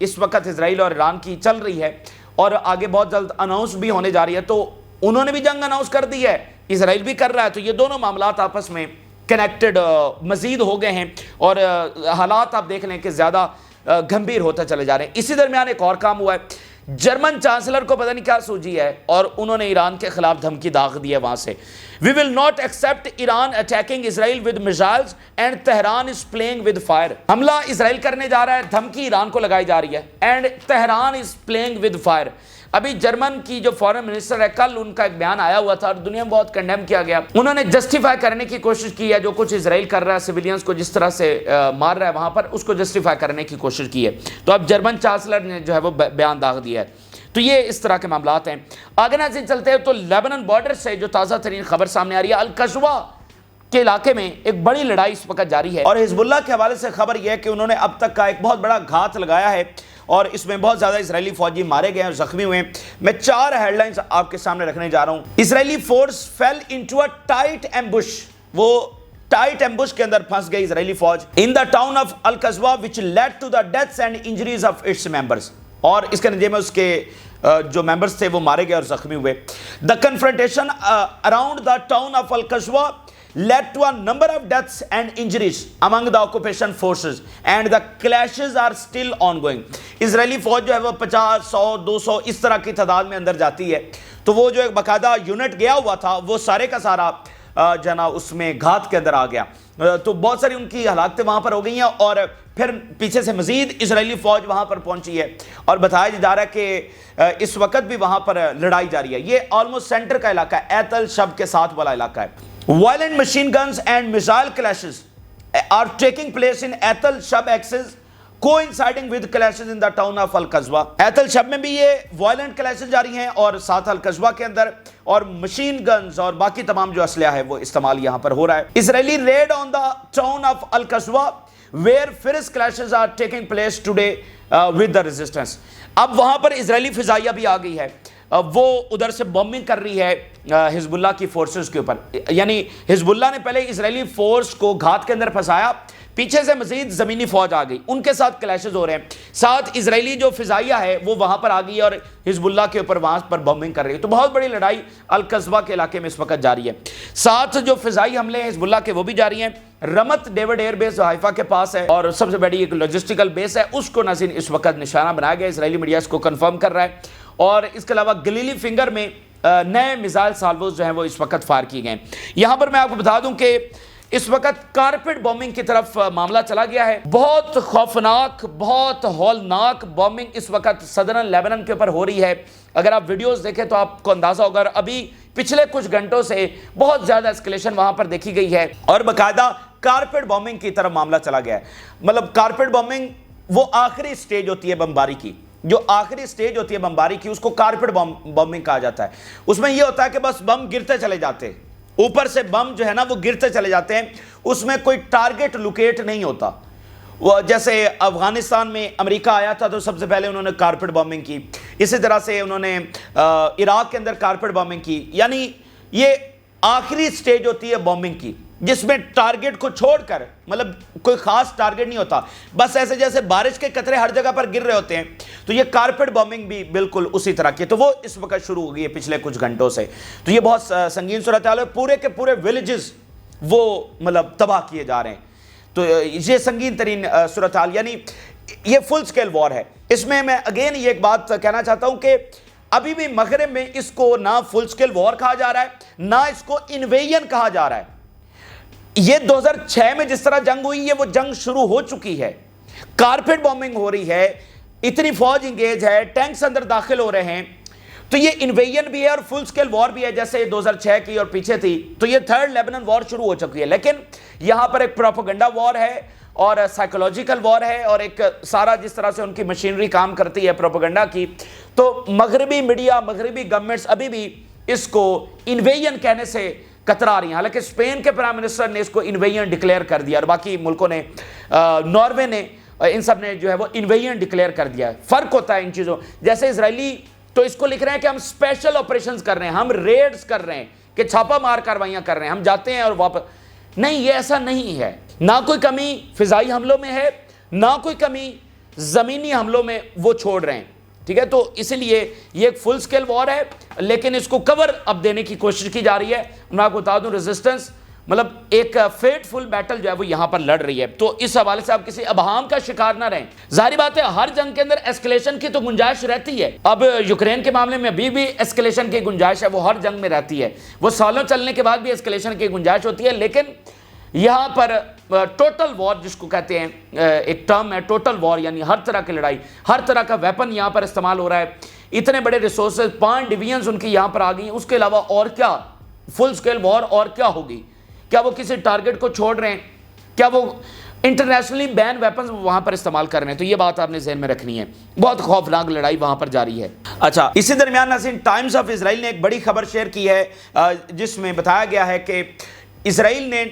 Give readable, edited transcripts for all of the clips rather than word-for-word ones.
اس وقت اسرائیل اور ایران کی چل رہی ہے اور آگے بہت جلد اناؤنس بھی ہونے جا رہی ہے، تو انہوں نے بھی جنگ اناؤنس کر دی ہے، اسرائیل بھی کر رہا ہے، تو یہ دونوں معاملات آپس میں کنیکٹڈ مزید ہو گئے ہیں اور حالات آپ دیکھ لیں کہ زیادہ گھمبیر ہوتا چلے جا رہے ہیں۔ اسی درمیان ایک اور کام ہوا ہے، جرمن چانسلر کو پتہ نہیں کیا سوجی ہے اور انہوں نے ایران کے خلاف دھمکی داغ دی ہے وہاں سے، "We will not accept Iran attacking Israel with missiles and Tehran is playing with fire"۔ حملہ اسرائیل کرنے جا رہا ہے، دھمکی ایران کو لگائی جا رہی ہے، "and Tehran is playing with fire"۔ ابھی جرمن کی جو فورن منسٹر ہے، کل ان کا ایک بیان آیا ہوا تھا اور دنیا میں بہت کنڈیم کیا گیا، انہوں نے جسٹیفائی کرنے کی کوشش کی ہے جو کچھ اسرائیل کر رہا ہے، سویلینز کو جس طرح سے مار رہا ہے وہاں پر، اس کو جسٹیفائی کرنے کی کوشش کی ہے۔ تو اب جرمن چانسلر نے جو ہے وہ بیان داغ دیا ہے۔ تو یہ اس طرح کے معاملات ہیں۔ آگے ناظرین چلتے ہیں تو لیبنان بارڈر سے جو تازہ ترین خبر سامنے آ رہی ہے، القصوہ کے علاقے میں ایک بڑی لڑائی اس وقت جاری ہے، اور حزب اللہ کے حوالے سے خبر یہ ہے کہ انہوں نے اب تک کا ایک بہت بڑا گھات لگایا ہے اور اس میں بہت زیادہ اسرائیلی فوجی مارے گئے ہیں اور زخمی ہوئے ہیں۔ میں 4 ہیڈ لائنز آپ کے سامنے رکھنے جا رہا ہوں۔ Israeli force fell into a tight ambush, وہ ٹائٹ ایمبوش کے اندر پھنس گئی اسرائیلی فوج، ان دا ٹاؤن آف القصوہ which led to the deaths and injuries of its members, اور اس کے نتیجے میں اس کے جو ممبرز تھے وہ مارے گئے اور زخمی ہوئے۔ The confrontation around the town of القصوہ led to a number of deaths and injuries among the occupation forces and the clashes are still ongoing۔ اسرائیلی فوج جو ہے وہ 50 100 200 اس طرح کی تعداد میں اندر جاتی ہے، تو وہ جو ایک باقاعدہ یونٹ گیا ہوا تھا وہ سارے کا سارا جنا اس میں گھات کے اندر آ گیا، تو بہت ساری ان کی ہلاکتیں وہاں پر ہو گئی ہیں اور پھر پیچھے سے مزید اسرائیلی فوج وہاں پر پہنچی ہے اور بتایا جا رہا ہے کہ اس وقت بھی وہاں پر لڑائی جاری ہے۔ یہ آلموسٹ سینٹر کا علاقہ ہے، ایت الشب کے ساتھ والا علاقہ ہے۔ Violent machine guns and missile clashes are taking place in Eth al-Shab axis, coinciding with clashes in the town of Al-Qaswa۔ Eth al-Shab میں بھی یہ violent clashes جاری ہیں اور ساتھ Al-Qaswa کے اندر، اور machine guns اور باقی تمام جو اسلحہ ہے وہ استعمال یہاں پر ہو رہا ہے۔ Israeli raid on the town of Al-Qaswa where fierce clashes are taking place today with the resistance۔ اب وہاں پر اسرائیلی فضائیہ بھی آ گئی ہے، وہ ادھر سے بومبنگ کر رہی ہے حزب اللہ کی فورسز کے اوپر، یعنی حزب اللہ نے پہلے اسرائیلی فورس کو گھات کے اندر پھنسایا، پیچھے سے مزید زمینی فوج آ گئی، ان کے ساتھ کلیشز ہو رہے ہیں، ساتھ اسرائیلی جو فضائیہ ہے وہ وہاں پر آ گئی ہے اور حزب اللہ کے اوپر وہاں پر بومبنگ کر رہی ہے۔ تو بہت بڑی لڑائی القصوہ کے علاقے میں اس وقت جاری ہے، ساتھ جو فضائی حملے ہیں حزب اللہ کے وہ بھی جاری ہیں۔ رمت ڈیوڈ ایئر بیس حائفہ کے پاس ہے اور سب سے بڑی ایک لاجسٹیکل بیس ہے، اس کو ناظرین اس وقت نشانہ بنایا گیا، اسرائیلی میڈیا اس کو کنفرم کر رہا ہے، اور اس کے علاوہ گلیلی فنگر میں نئے میزائل سالوز جو ہیں وہ اس وقت فائر کی گئے ہیں۔ یہاں پر میں آپ کو بتا دوں کہ اس وقت کارپٹ بومبنگ کی طرف معاملہ چلا گیا ہے، بہت خوفناک، بہت ہولناک بومبنگ اس وقت صدرن لیبنان کے اوپر ہو رہی ہے۔ اگر آپ ویڈیوز دیکھیں تو آپ کو اندازہ ہوگا، ابھی پچھلے کچھ گھنٹوں سے بہت زیادہ اسکلیشن وہاں پر دیکھی گئی ہے اور باقاعدہ کارپٹ بومبنگ کی طرف معاملہ چلا گیا ہے۔ مطلب کارپٹ بومبنگ وہ آخری سٹیج ہوتی ہے بمباری کی، جو آخری سٹیج ہوتی ہے بمباری کی اس کو کارپٹ بمبنگ کہا جاتا ہے۔ اس میں یہ ہوتا ہے کہ بس بم گرتے چلے جاتے ہیں، اوپر سے بم جو ہے نا وہ گرتے چلے جاتے ہیں، اس میں کوئی ٹارگٹ لوکیٹ نہیں ہوتا۔ وہ جیسے افغانستان میں امریکہ آیا تھا تو سب سے پہلے انہوں نے کارپٹ بمبنگ کی، اسی طرح سے انہوں نے عراق کے اندر کارپٹ بمبنگ کی، یعنی یہ آخری سٹیج ہوتی ہے بمبنگ کی جس میں ٹارگٹ کو چھوڑ کر، مطلب کوئی خاص ٹارگٹ نہیں ہوتا، بس ایسے جیسے بارش کے قطرے ہر جگہ پر گر رہے ہوتے ہیں، تو یہ کارپٹ بمبنگ بھی بالکل اسی طرح کی، تو وہ اس وقت شروع ہو گئی ہے پچھلے کچھ گھنٹوں سے۔ تو یہ بہت سنگین صورتحال ہے، پورے کے پورے ولیجز وہ مطلب تباہ کیے جا رہے ہیں، تو یہ سنگین ترین صورتحال، یعنی یہ فل سکیل وار ہے۔ اس میں اگین یہ ایک بات کہنا چاہتا ہوں کہ ابھی بھی مغرب میں اس کو نہ فل سکیل وار کہا جا رہا ہے، نہ اس کو انویژن کہا جا رہا ہے۔ یہ 2006 میں جس طرح جنگ ہوئی ہے وہ جنگ شروع ہو چکی ہے، کارپٹ بومبنگ ہو رہی ہے، اتنی فوج انگیج ہے، ٹینکس اندر داخل ہو رہے ہیں، تو یہ انویژن بھی ہے اور فل سکیل وار بھی ہے جیسے 2006 کی اور پیچھے تھی، تو یہ تھرڈ لیبنان وار شروع ہو چکی ہے۔ لیکن یہاں پر ایک پروپیگنڈا وار ہے اور سائیکولوجیکل وار ہے اور ایک سارا جس طرح سے ان کی مشینری کام کرتی ہے پروپیگنڈا کی، تو مغربی میڈیا، مغربی گورنمنٹس ابھی بھی اس کو انویژن کہنے سے کترا رہی ہیں، حالانکہ اسپین کے پرائم منسٹر نے اس کو انویژن ڈکلیئر کر دیا اور باقی ملکوں نے، ناروے نے، ان سب نے جو ہے وہ انویژن ڈکلیئر کر دیا ہے۔ فرق ہوتا ہے ان چیزوں، جیسے اسرائیلی تو اس کو لکھ رہے ہیں کہ ہم اسپیشل آپریشنز کر رہے ہیں، ہم ریڈز کر رہے ہیں، کہ چھاپا مار کاروائیاں کر رہے ہیں، ہم جاتے ہیں اور واپس نہیں، یہ ایسا نہیں ہے، نہ کوئی کمی فضائی حملوں میں ہے، نہ کوئی کمی زمینی حملوں میں وہ چھوڑ رہے ہیں. ٹھیک ہے, تو اسی لیے یہ ایک فل سکیل وار ہے, لیکن اس کو کور اب دینے کی کوشش کی جا رہی ہے. میں آپ کو بتا دوں ریزسٹنس مطلب ایک فیٹ فل بیٹل جو ہے وہ یہاں پر لڑ رہی ہے. تو اس حوالے سے آپ کسی ابہام کا شکار نہ رہیں. ظاہری بات ہے ہر جنگ کے اندر ایسکلیشن کی تو گنجائش رہتی ہے. اب یوکرین کے معاملے میں ابھی بھی ایسکلیشن کی گنجائش ہے, وہ ہر جنگ میں رہتی ہے, وہ سالوں چلنے کے بعد بھی ایسکلیشن کی گنجائش ہوتی ہے. لیکن یہاں پر ٹوٹل وار جس کو کہتے ہیں, ایک ٹرم ہے ٹوٹل وار, یعنی ہر طرح کی لڑائی, ہر طرح کا ویپن یہاں پر استعمال ہو رہا ہے. اتنے بڑے ریسورسز 5 ڈویژنز ان کی یہاں پر آ گئی. اس کے علاوہ اور کیا فل سکیل وار اور کیا ہوگی؟ کیا وہ کسی ٹارگٹ کو چھوڑ رہے ہیں؟ کیا وہ انٹرنیشنلی بین ویپنز وہاں پر استعمال کر رہے ہیں؟ تو یہ بات آپ نے ذہن میں رکھنی ہے. بہت خوفناک لڑائی وہاں پر جاری ہے. اچھا, اسی درمیان ناظرین ٹائمز آف اسرائیل نے ایک بڑی خبر شیئر کی ہے جس میں بتایا گیا ہے کہ اسرائیل نے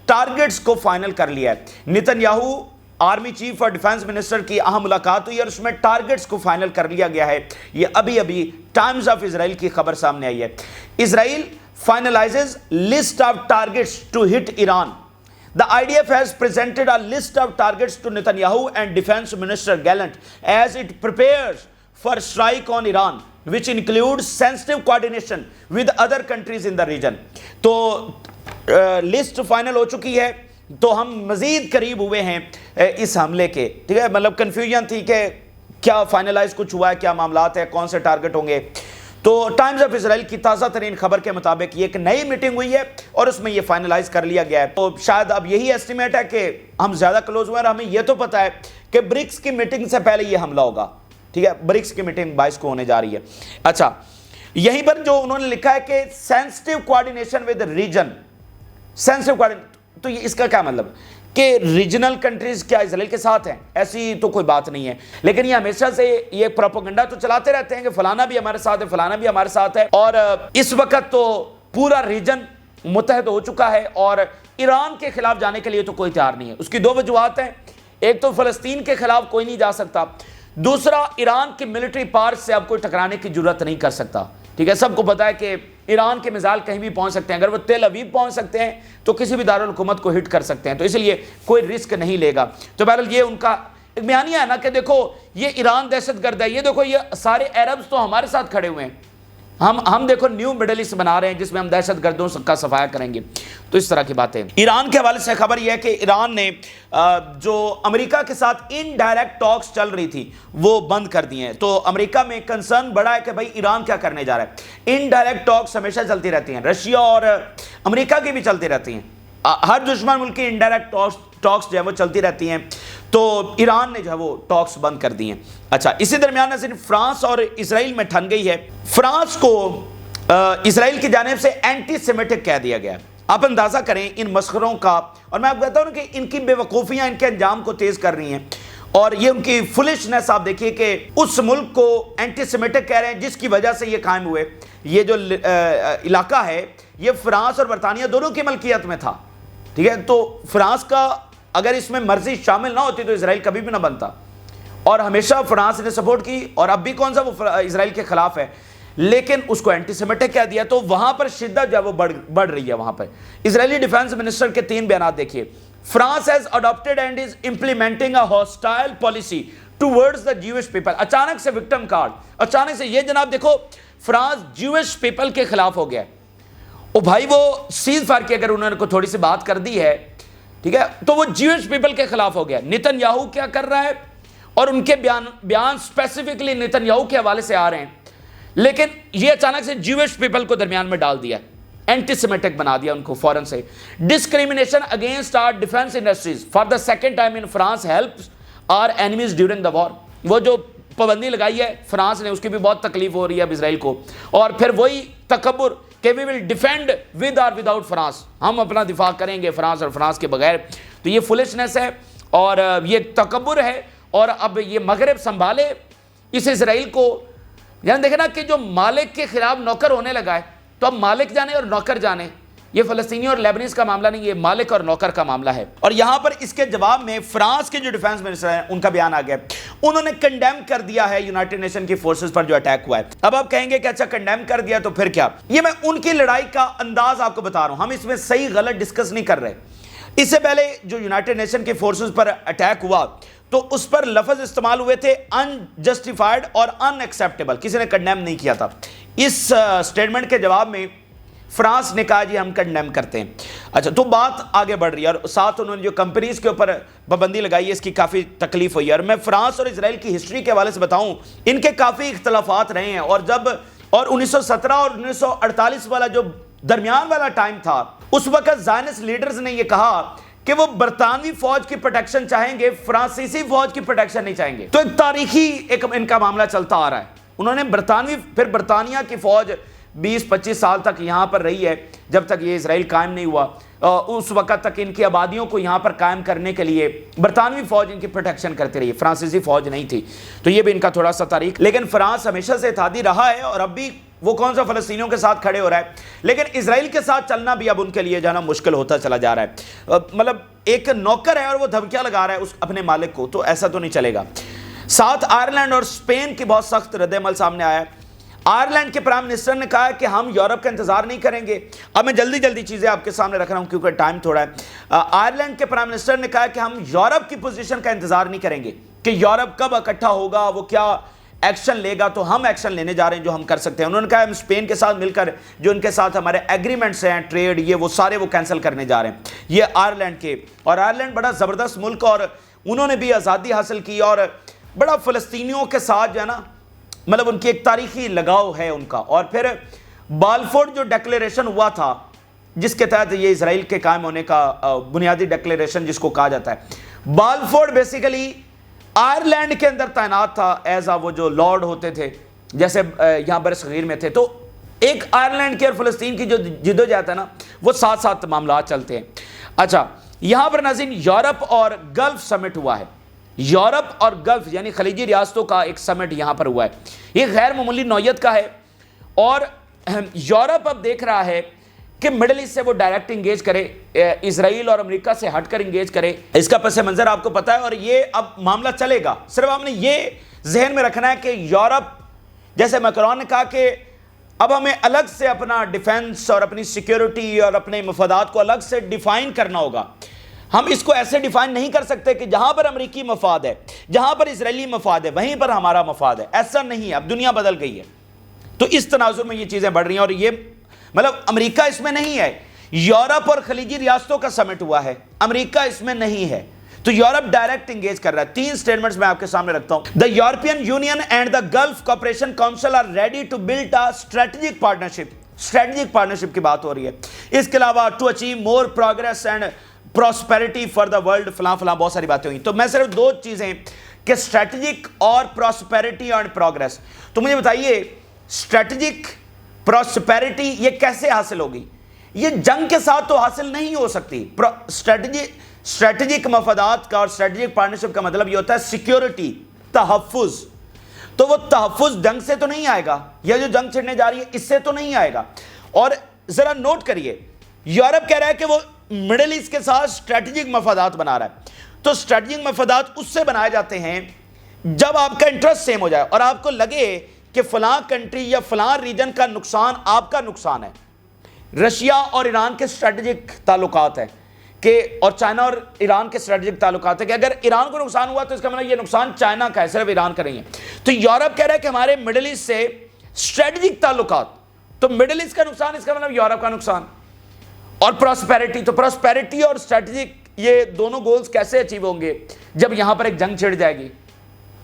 ٹارگٹس کو فائنل کر لیا ہے. نتن یاہو آرمی چیف اور ڈیفنس منسٹر کی اہم ملاقات ہوئی اور اس میں ٹارگٹس کو فائنل کر لیا گیا ہے. یہ ابھی ٹائمز آف اسرائیل کی خبر سامنے آئی ہے. اسرائیل finalizes list of targets to hit Iran. The IDF has presented a list of targets to Netanyahu and Defense Minister Gallant as it prepares for strike on Iran, which includes sensitive coordination with other countries in the region. تو list final ہو چکی ہے, تو ہم مزید قریب ہوئے ہیں اس حملے کے. ٹھیک ہے, مطلب کنفیوژن تھی کہ کیا فائنلائز کچھ ہوا ہے, کیا معاملات ہیں, کون سے ٹارگٹ ہوں گے. تو ٹائمز آف اسرائیل کی تازہ ترین خبر کے مطابق یہ ایک نئی میٹنگ ہوئی ہے اور اس میں یہ فائنلائز کر لیا گیا ہے. تو شاید اب یہی ایسٹیمیٹ ہے کہ ہم زیادہ کلوز ہوئے, اور ہمیں یہ تو پتا ہے کہ برکس کی میٹنگ سے پہلے یہ حملہ ہوگا. ٹھیک ہے, برکس کی میٹنگ 22 کو ہونے جا رہی ہے. اچھا, یہیں پر جو انہوں نے لکھا ہے کہ sensitive coordination with region, sensitive coordination, تو یہ اس کا کیا مطلب کہ ریجنل کنٹریز کیا اسرائیل کے ساتھ ہیں؟ ایسی تو کوئی بات نہیں ہے. لیکن یہ ہمیشہ سے یہ پروپیگنڈا تو چلاتے رہتے ہیں کہ فلانا بھی ہمارے ساتھ ہے, فلانا بھی ہمارے ساتھ ہے. اور اس وقت تو پورا ریجن متحد ہو چکا ہے اور ایران کے خلاف جانے کے لیے تو کوئی تیار نہیں ہے. اس کی 2 وجوہات ہیں. ایک تو فلسطین کے خلاف کوئی نہیں جا سکتا, دوسرا ایران کی ملٹری پاور سے اب کوئی ٹکرانے کی جرات نہیں کر سکتا. ٹھیک ہے, سب کو پتا ہے کہ ایران کے میزائل کہیں بھی پہنچ سکتے ہیں. اگر وہ تیل اویو پہنچ سکتے ہیں تو کسی بھی دارالحکومت کو ہٹ کر سکتے ہیں, تو اس لیے کوئی رسک نہیں لے گا. تو بہرحال یہ ان کا ایک بیانیہ ہے نا کہ دیکھو یہ ایران دہشت گرد ہے, یہ دیکھو یہ سارے عربز تو ہمارے ساتھ کھڑے ہوئے ہیں, ہم دیکھو نیو مڈل ایسٹ بنا رہے ہیں جس میں ہم دہشت گردوں کا صفایا کریں گے. تو اس طرح کی باتیں. ایران کے حوالے سے خبر یہ ہے کہ ایران نے جو امریکہ کے ساتھ انڈائریکٹ ٹاکس چل رہی تھی وہ بند کر دی ہیں. تو امریکہ میں کنسرن بڑا ہے کہ بھائی ایران کیا کرنے جا رہا ہے. انڈائریکٹ ٹاکس ہمیشہ چلتی رہتی ہیں, رشیا اور امریکہ کی بھی چلتی رہتی ہیں, ہر دشمن ملک کی انڈائریکٹ ٹاکس جو ہے وہ چلتی رہتی ہیں. تو ایران نے جو ہے وہ ٹاکس بند کر دی ہیں. اچھا, اسی درمیان صرف فرانس اور اسرائیل میں ٹھن گئی ہے. فرانس کو اسرائیل کی جانب سے اینٹی سیمیٹک کہہ دیا گیا. آپ اندازہ کریں ان مسخروں کا, اور میں آپ کو کہتا ہوں کہ ان کی بے وقوفیاں ان کے انجام کو تیز کر رہی ہیں, اور یہ ان کی فلشنس آپ دیکھیے کہ اس ملک کو اینٹی سیمیٹک کہہ رہے ہیں جس کی وجہ سے یہ قائم ہوئے. یہ جو علاقہ ہے یہ فرانس اور برطانیہ دونوں کی ملکیت میں تھا. ٹھیک ہے, تو فرانس کا اگر اس میں مرضی شامل نہ ہوتی تو اسرائیل کبھی بھی نہ بنتا, اور ہمیشہ فرانس نے سپورٹ کی, اور اب بھی کون سا وہ اسرائیل کے خلاف ہے, لیکن اس کو اینٹی سیمیٹک کہہ دیا. تو وہاں پر شدت جو ہے وہ بڑھ رہی ہے. وہاں پر اسرائیلی ڈیفنس منسٹر کے 3 بیانات دیکھیے. France has adopted and is implementing a hostile policy towards the Jewish people. اچانک سے وکٹم کارڈ, اچانک سے یہ جناب دیکھو فرانس جیوش پیپل کے خلاف ہو گیا. او بھائی وہ سیز فائر کی اگر انہوں نے کو تھوڑی سی بات کر دی ہے, ٹھیک ہے, تو وہ جیوش پیپل کے خلاف ہو گیا. نتن یاہو کیا کر رہا ہے, اور ان کے بیان اسپیسیفکلی نتن یاہو کے حوالے سے آ رہے ہیں, لیکن یہ اچانک سے جیوش پیپل کو درمیان میں ڈال دیا, اینٹی سیمیٹک بنا دیا ان کو فوراً سے. Discrimination against our defence industries for the second time in France helps our enemies during the war. وہ جو پابندی لگائی ہے فرانس نے, اس کی بھی بہت تکلیف ہو رہی ہے اب اسرائیل کو. اور پھر وہی تکبر کہ وی ول ڈیفینڈ ود اور وداؤٹ فرانس, ہم اپنا دفاع کریں گے فرانس اور فرانس کے بغیر. تو یہ فلشنس ہے اور یہ تکبر ہے, اور اب یہ مغرب سنبھالے اس اسرائیل کو. یعنی دیکھیں نا کہ جو مالک کے خلاف نوکر ہونے لگا ہے, تو اب مالک جانے اور نوکر جانے. یہ فلسطینی اور لیبنیز کا معاملہ نہیں, یہ مالک اور نوکر کا معاملہ ہے. اور یہاں پر اس کے جواب میں فرانس کے جو ڈیفنس منسٹر ہیں ان کا بیان آ گیا. انہوں نے کنڈیم کر دیا ہے یونائٹڈ نیشن کی فورسز پر جو اٹیک ہوا ہے. اب آپ کہیں گے کہ اچھا کنڈیم کر دیا تو پھر کیا. یہ میں ان کی لڑائی کا انداز آپ کو بتا رہا ہوں, ہم اس میں صحیح غلط ڈسکس نہیں کر رہے. اس سے پہلے جو یونائٹڈ نیشن کی فورسز پر اٹیک ہوا تو اس پر لفظ استعمال ہوئے تھے انجسٹیفائڈ اور ان ایکسیپٹیبل، کسی نے کنڈیم نہیں کیا تھا۔ اس سٹیٹمنٹ کے جواب میں فرانس نے کہا جی ہم کنڈیم کرتے ہیں۔ اچھا، تو بات آگے بڑھ رہی ہے، اور ساتھ انہوں نے جو کمپنیز کے اوپر پابندی لگائی ہے اس کی کافی تکلیف ہوئی ہے۔ اور میں فرانس اور اسرائیل کی ہسٹری کے حوالے سے بتاؤں، ان کے کافی اختلافات رہے ہیں، اور 1917 اور 1948 والا جو درمیان والا ٹائم تھا، اس وقت زائنسٹ لیڈرز نے یہ کہا کہ وہ برطانوی فوج کی پروٹیکشن چاہیں گے، فرانسیسی فوج کی پروٹیکشن نہیں چاہیں گے۔ تو ایک تاریخی ان کا معاملہ چلتا آ رہا ہے۔ انہوں نے پھر برطانیہ کی فوج 20-25 سال تک یہاں پر رہی ہے، جب تک یہ اسرائیل قائم نہیں ہوا۔ اس وقت تک ان کی آبادیوں کو یہاں پر قائم کرنے کے لیے برطانوی فوج ان کی پروٹیکشن کرتی رہی، فرانسیسی فوج نہیں تھی۔ تو یہ بھی ان کا تھوڑا سا تاریخ، لیکن فرانس ہمیشہ سے اتحادی رہا ہے، اور اب بھی وہ کون سا فلسطینیوں کے ساتھ کھڑے ہو رہا ہے، لیکن اسرائیل کے ساتھ چلنا بھی اب ان کے لیے جو ہے نا مشکل ہوتا چلا جا رہا ہے۔ مطلب ایک نوکر ہے اور وہ دھمکیاں لگا رہا ہے اپنے مالک کو، تو ایسا تو نہیں چلے گا۔ ساتھ آئرلینڈ اور اسپین کی بہت سخت رد عمل سامنے آیا ہے۔ آئرلینڈ کے پرائم منسٹر نے کہا کہ ہم یورپ کا انتظار نہیں کریں گے۔ اب میں جلدی چیزیں آپ کے سامنے رکھ رہا ہوں کیونکہ ٹائم تھوڑا ہے۔ آئرلینڈ کے پرائم منسٹر نے کہا کہ ہم یورپ کی پوزیشن کا انتظار نہیں کریں گے کہ یورپ کب اکٹھا ہوگا، وہ کیا ایکشن لے گا، تو ہم ایکشن لینے جا رہے ہیں جو ہم کر سکتے ہیں۔ انہوں نے کہا ہم اسپین کے ساتھ مل کر جو ان کے ساتھ ہمارے ایگریمنٹس ہیں ٹریڈ، یہ وہ سارے وہ کینسل کرنے جا رہے ہیں۔ یہ آئرلینڈ کے، اور آئرلینڈ بڑا زبردست ملک، اور انہوں نے بھی آزادی حاصل کی، اور بڑا فلسطینیوں کے ساتھ جو ہے نا مطلب ان کی ایک تاریخی لگاؤ ہے ان کا۔ اور پھر بالفورڈ جو ڈیکلیریشن ہوا تھا، جس کے تحت یہ اسرائیل کے قائم ہونے کا بنیادی ڈیکلیریشن جس کو کہا جاتا ہے، بالفورڈ بیسیکلی آئرلینڈ کے اندر تعینات تھا ایز وہ جو لارڈ ہوتے تھے، جیسے یہاں برصغیر میں تھے۔ تو ایک آئرلینڈ کی اور فلسطین کی جو جدوجہد ہے نا، وہ ساتھ ساتھ معاملات چلتے ہیں۔ اچھا، یہاں پر ناظرین یورپ اور گلف سمٹ ہوا ہے۔ یورپ اور گلف یعنی خلیجی ریاستوں کا ایک سمٹ یہاں پر ہوا ہے۔ یہ غیر معمولی نوعیت کا ہے، اور یورپ اب دیکھ رہا ہے کہ مڈل ایسٹ سے وہ ڈائریکٹ انگیج کرے، اسرائیل اور امریکہ سے ہٹ کر انگیج کرے۔ اس کا پس منظر آپ کو پتا ہے، اور یہ اب معاملہ چلے گا۔ صرف ہم نے یہ ذہن میں رکھنا ہے کہ یورپ، جیسے میکرون نے کہا کہ اب ہمیں الگ سے اپنا ڈیفنس اور اپنی سیکیورٹی اور اپنے مفادات کو الگ سے ڈیفائن کرنا ہوگا۔ ہم اس کو ایسے ڈیفائن نہیں کر سکتے کہ جہاں پر امریکی مفاد ہے، جہاں پر اسرائیلی مفاد ہے، وہیں پر ہمارا مفاد ہے۔ ایسا نہیں ہے، اب دنیا بدل گئی ہے۔ تو اس تناظر میں یہ چیزیں بڑھ رہی ہیں، اور یہ مطلب امریکہ اس میں نہیں ہے۔ یورپ اور خلیجی ریاستوں کا سمٹ ہوا ہے، امریکہ اس میں نہیں ہے۔ تو یورپ ڈائریکٹ انگیج کر رہا ہے۔ 3 سٹیٹمنٹس میں آپ کے سامنے رکھتا ہوں۔ The European Union and the Gulf Cooperation Council are ready to build a strategic partnership. Strategic partnership کی بات ہو رہی ہے۔ اس کے علاوہ to achieve more progress and prosperity for the world, فلاں بہت ساری باتیں ہوئی۔ تو میں صرف 2 چیزیں کہ اسٹریٹجک اور پراسپیرٹی اور پروگریس، تو مجھے بتائیے اسٹریٹجک پراسپیرٹی یہ کیسے حاصل ہوگی؟ یہ جنگ کے ساتھ تو حاصل نہیں ہو سکتی۔ اسٹریٹجک مفادات کا اور اسٹریٹجک پارٹنرشپ کا مطلب یہ ہوتا ہے سیکیورٹی، تحفظ۔ تو وہ تحفظ جنگ سے تو نہیں آئے گا، یا جو جنگ چھڑنے جا رہی ہے اس سے تو نہیں آئے گا۔ اور ذرا نوٹ کریے، یورپ کہہ رہا ہے کہ وہ مڈل ایسٹ کے ساتھ اسٹریٹجک مفادات بنا رہا ہے۔ تو اسٹریٹجک مفادات اس سے بنائے جاتے ہیں جب آپ کا انٹرسٹ سیم ہو جائے، اور آپ کو لگے کہ فلاں کنٹری یا فلاں ریجن کا نقصان آپ کا نقصان ہے۔ رشیا اور ایران کے اسٹریٹجک تعلقات ہیں کہ، اور چائنا اور ایران کے اسٹریٹجک تعلقات ہیں کہ اگر ایران کو نقصان ہوا تو اس کا مطلب یہ نقصان چائنا کا ہے، صرف ایران کا نہیں ہے۔ تو یورپ کہہ رہا ہے کہ ہمارے مڈل ایسٹ سے اسٹریٹجک تعلقات، تو مڈل ایسٹ کا نقصان اس کا مطلب یورپ کا نقصان۔ اور پراسپیرٹی، تو پراسپیرٹی اور اسٹریٹجک یہ دونوں گولز کیسے اچیو ہوں گے جب یہاں پر ایک جنگ چھڑ جائے گی؟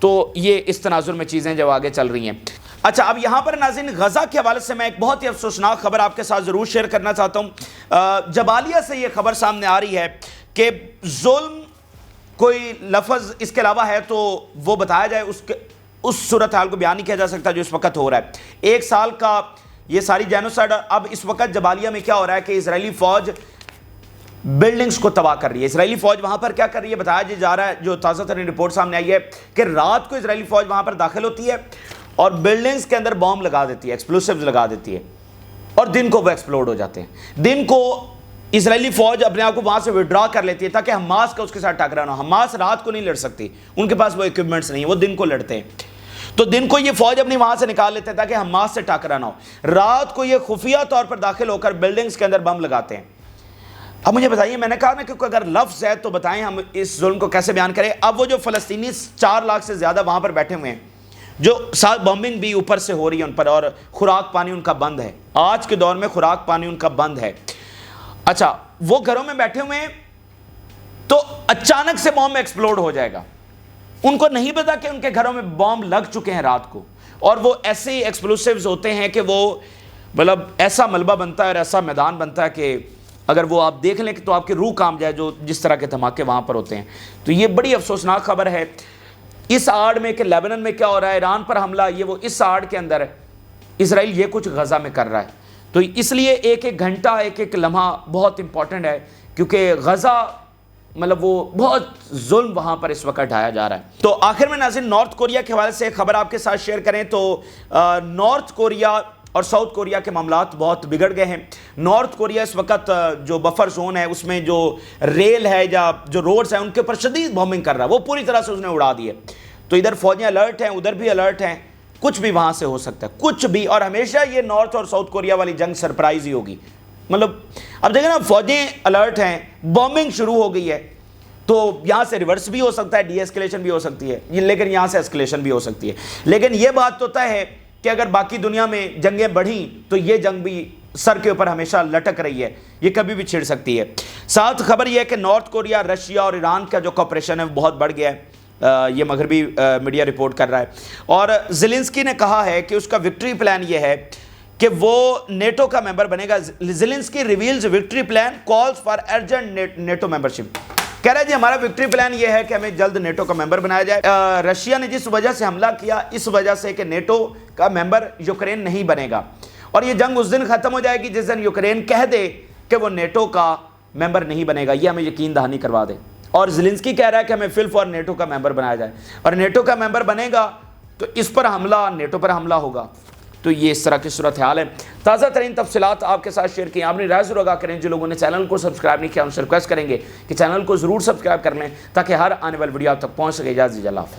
تو یہ اس تناظر میں چیزیں جو آگے چل رہی ہیں۔ اچھا، اب یہاں پر ناظرین غزہ کے حوالے سے میں ایک بہت ہی افسوسناک خبر آپ کے ساتھ ضرور شیئر کرنا چاہتا ہوں۔ جبالیہ سے یہ خبر سامنے آ رہی ہے کہ ظلم کوئی لفظ اس کے علاوہ ہے تو وہ بتایا جائے، اس صورتحال کو بیان نہیں کیا جا سکتا جو اس وقت ہو رہا ہے۔ 1 سال کا یہ ساری جینوسائیڈ۔ اب اس وقت جبالیہ میں کیا ہو رہا ہے کہ اسرائیلی فوج بلڈنگز کو تباہ کر رہی ہے۔ اسرائیلی فوج وہاں پر کیا کر رہی ہے بتایا جا رہا ہے، جو تازہ ترین رپورٹ سامنے آئی ہے کہ رات کو اسرائیلی فوج وہاں پر داخل ہوتی ہے اور بلڈنگز کے اندر بوم لگا دیتی ہے، ایکسپلوسیوز لگا دیتی ہے، اور دن کو وہ ایکسپلوڈ ہو جاتے ہیں۔ دن کو اسرائیلی فوج اپنے آپ کو وہاں سے وڈرا کر لیتی ہے تاکہ حماس کا اس کے ساتھ ٹکرانا ہو۔ حماس رات کو نہیں لڑ سکتی، ان کے پاس وہ اکوپمنٹس نہیں ہیں، وہ دن کو لڑتے ہیں۔ تو دن کو یہ فوج اپنی وہاں سے نکال لیتے ہیں تاکہ حماس سے ٹکرانا ہو۔ رات کو یہ خفیہ طور پر داخل ہو کر بلڈنگز کے اندر بم لگاتے ہیں۔ اب مجھے بتائیے، میں نے کہا نا کہ اگر لفظ ہے تو بتائیں ہم اس ظلم کو کیسے بیان کریں۔ اب وہ جو فلسطینی 4 لاکھ سے زیادہ وہاں پر بیٹھے ہوئے ہیں، جو ساتھ بمبنگ بھی اوپر سے ہو رہی ہے ان پر، اور خوراک پانی ان کا بند ہے، آج کے دور میں خوراک پانی ان کا بند ہے۔ اچھا، وہ گھروں میں بیٹھے ہوئے ہیں تو اچانک سے بم ایکسپلوڈ ہو جائے گا، ان کو نہیں پتا کہ ان کے گھروں میں بم لگ چکے ہیں رات کو، اور وہ ایسے ایکسپلوسیوز ہوتے ہیں کہ وہ مطلب ایسا ملبہ بنتا ہے اور ایسا میدان بنتا ہے کہ اگر وہ آپ دیکھ لیں کہ تو آپ کی روح کانپ جائے، جو جس طرح کے دھماکے وہاں پر ہوتے ہیں۔ تو یہ بڑی افسوسناک خبر ہے اس آڑ میں کہ لیبنن میں کیا ہو رہا ہے، ایران پر حملہ، یہ وہ اس آڑ کے اندر اسرائیل یہ کچھ غزہ میں کر رہا ہے۔ تو اس لیے ایک ایک گھنٹہ، ایک ایک لمحہ بہت امپورٹنٹ ہے، کیونکہ غزہ مطلب وہ بہت ظلم وہاں پر اس وقت ڈھایا جا رہا ہے۔ تو آخر میں ناظرین، نارتھ کوریا کے حوالے سے ایک خبر آپ کے ساتھ شیئر کریں تو نارتھ کوریا اور ساؤتھ کوریا کے معاملات بہت بگڑ گئے ہیں۔ نارتھ کوریا اس وقت جو بفر زون ہے اس میں جو ریل ہے یا جو روڈز ہیں ان کے اوپر شدید بومبنگ کر رہا ہے، وہ پوری طرح سے اس نے اڑا دی ہے۔ تو ادھر فوجیں الرٹ ہیں، ادھر بھی الرٹ ہیں، کچھ بھی وہاں سے ہو سکتا ہے، کچھ بھی۔ اور ہمیشہ یہ نارتھ اور ساؤتھ کوریا والی جنگ سرپرائز ہی ہوگی۔ مطلب اب دیکھیں نا، فوجیں الرٹ ہیں، بومبنگ شروع ہو گئی ہے، تو یہاں سے ریورس بھی ہو سکتا ہے، ڈی ایسکیلیشن بھی ہو سکتی ہے، لیکن یہاں سے اسکیلیشن بھی ہو سکتی ہے۔ لیکن یہ بات تو طے ہے کہ اگر باقی دنیا میں جنگیں بڑھیں تو یہ جنگ بھی سر کے اوپر ہمیشہ لٹک رہی ہے، یہ کبھی بھی چھڑ سکتی ہے۔ ساتھ خبر یہ ہے کہ نارتھ کوریا، رشیا اور ایران کا جو کوپریشن ہے وہ بہت بڑھ گیا ہے، یہ مغربی میڈیا رپورٹ کر رہا ہے۔ اور زیلنسکی نے کہا ہے کہ اس کا وکٹری پلان یہ ہے کہ وہ نیٹو کا ممبر بنے گا۔ Zelensky reveals victory plan, calls for urgent NATO membership. کہہ رہے ہیں جی ہمارا وکٹری پلان یہ ہے کہ ہمیں جلد نیٹو کا ممبر بنایا جائے۔ رشیا نے جس وجہ سے حملہ کیا، اس وجہ سے کہ نیٹو کا ممبر یوکرین نہیں بنے گا، اور یہ جنگ اس دن ختم ہو جائے گی جس دن یوکرین کہہ دے کہ وہ نیٹو کا ممبر نہیں بنے گا، یہ ہمیں یقین دہانی کروا دے۔ اور زیلنسکی کہہ رہا ہے کہ ہمیں فل فور نیٹو کا ممبر بنایا جائے، اور نیٹو کا ممبر بنے گا تو اس پر حملہ، نیٹو پر حملہ ہوگا۔ تو یہ اس طرح کی صورتحال ہے۔ تازہ ترین تفصیلات آپ کے ساتھ شیئر کی، آپ نے رائے ضرور آگاہ کریں۔ جو لوگوں نے چینل کو سبسکرائب نہیں کیا ان سے ریکویسٹ کریں گے کہ چینل کو ضرور سبسکرائب کر لیں تاکہ ہر آنے والی ویڈیو آپ تک پہنچ سکے۔ اجازت دیجیے، اللہ حافظ۔